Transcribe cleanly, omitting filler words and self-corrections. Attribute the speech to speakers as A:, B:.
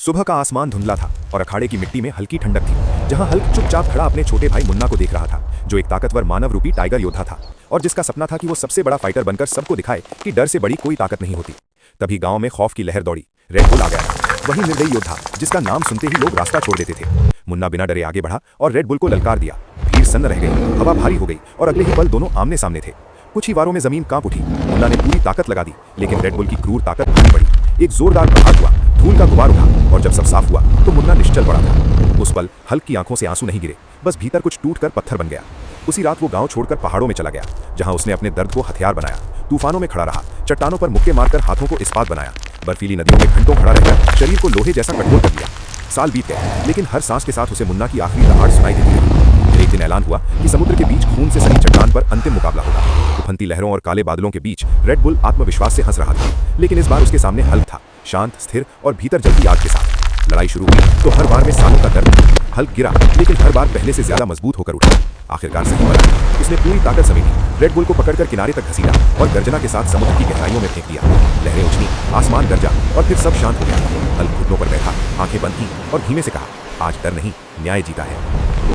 A: सुबह का आसमान धुंधला था और अखाड़े की मिट्टी में हल्की ठंडक थी, जहां हल्क चुपचाप खड़ा अपने छोटे भाई मुन्ना को देख रहा था, जो एक ताकतवर मानव रूपी टाइगर योद्धा था और जिसका सपना था कि वो सबसे बड़ा फाइटर बनकर सबको दिखाए कि डर से बड़ी कोई ताकत नहीं होती। तभी गांव में खौफ की लहर दौड़ी। रेड बुल आ गया था, वही निर्दयी योद्धा जिसका नाम सुनते ही लोग रास्ता छोड़ देते थे। मुन्ना बिना डरे आगे बढ़ा और रेड बुल को ललकार दिया। भीड़ सन्न रह गई, हवा भारी हो गई और अगले ही पल दोनों आमने सामने थे। कुछ ही वारों में जमीन कांप उठी। मुन्ना ने पूरी ताकत लगा दी, लेकिन रेड बुल की क्रूर ताकत भारी पड़ी। एक जोरदार प्रहार हुआ, धूल का गुबार उठा और जब सब साफ हुआ तो मुन्ना निश्चल पड़ा था। उस पल हल्क की आंखों से आंसू नहीं गिरे, बस भीतर कुछ टूटकर पत्थर बन गया। उसी रात वो गांव छोड़कर पहाड़ों में चला गया, जहां उसने अपने दर्द को हथियार बनाया। तूफानों में खड़ा रहा, चट्टानों पर मुक्के मारकर हाथों को इस्पात बनाया, बर्फीली नदियों में घंटों खड़ा रहकर शरीर को लोहे जैसा कठोर कर दिया। साल बीत गए, लेकिन हर सांस के साथ उसे मुन्ना की आखिरी दहाड़ सुनाई देती रही। एक दिन ऐलान हुआ कि समुद्र के बीच खून से सनी चट्टान पर अंतिम मुकाबला होगा। उफनती लहरों और काले बादलों के बीच रेड बुल आत्मविश्वास से हंस रहा था, लेकिन इस बार उसके सामने हल्क था, शांत, स्थिर और भीतर जलती आग के साथ। लड़ाई शुरू हुई तो हर बार में सालों का दर्द। हल्क गिरा, लेकिन हर बार पहले से ज्यादा मजबूत होकर उठा। आखिरकार सही बना। उसने पूरी ताकत समेटी, रेड बुल को पकड़कर किनारे तक घसीटा और गर्जना के साथ समुद्र की गहराइयों में फेंक दिया। लहरें उछली, आसमान गरजा और फिर सब शांत हो गया। हल्क घुटनों पर बैठा, आंखें बंद की और धीमे से कहा, आज डर नहीं, न्याय जीता है।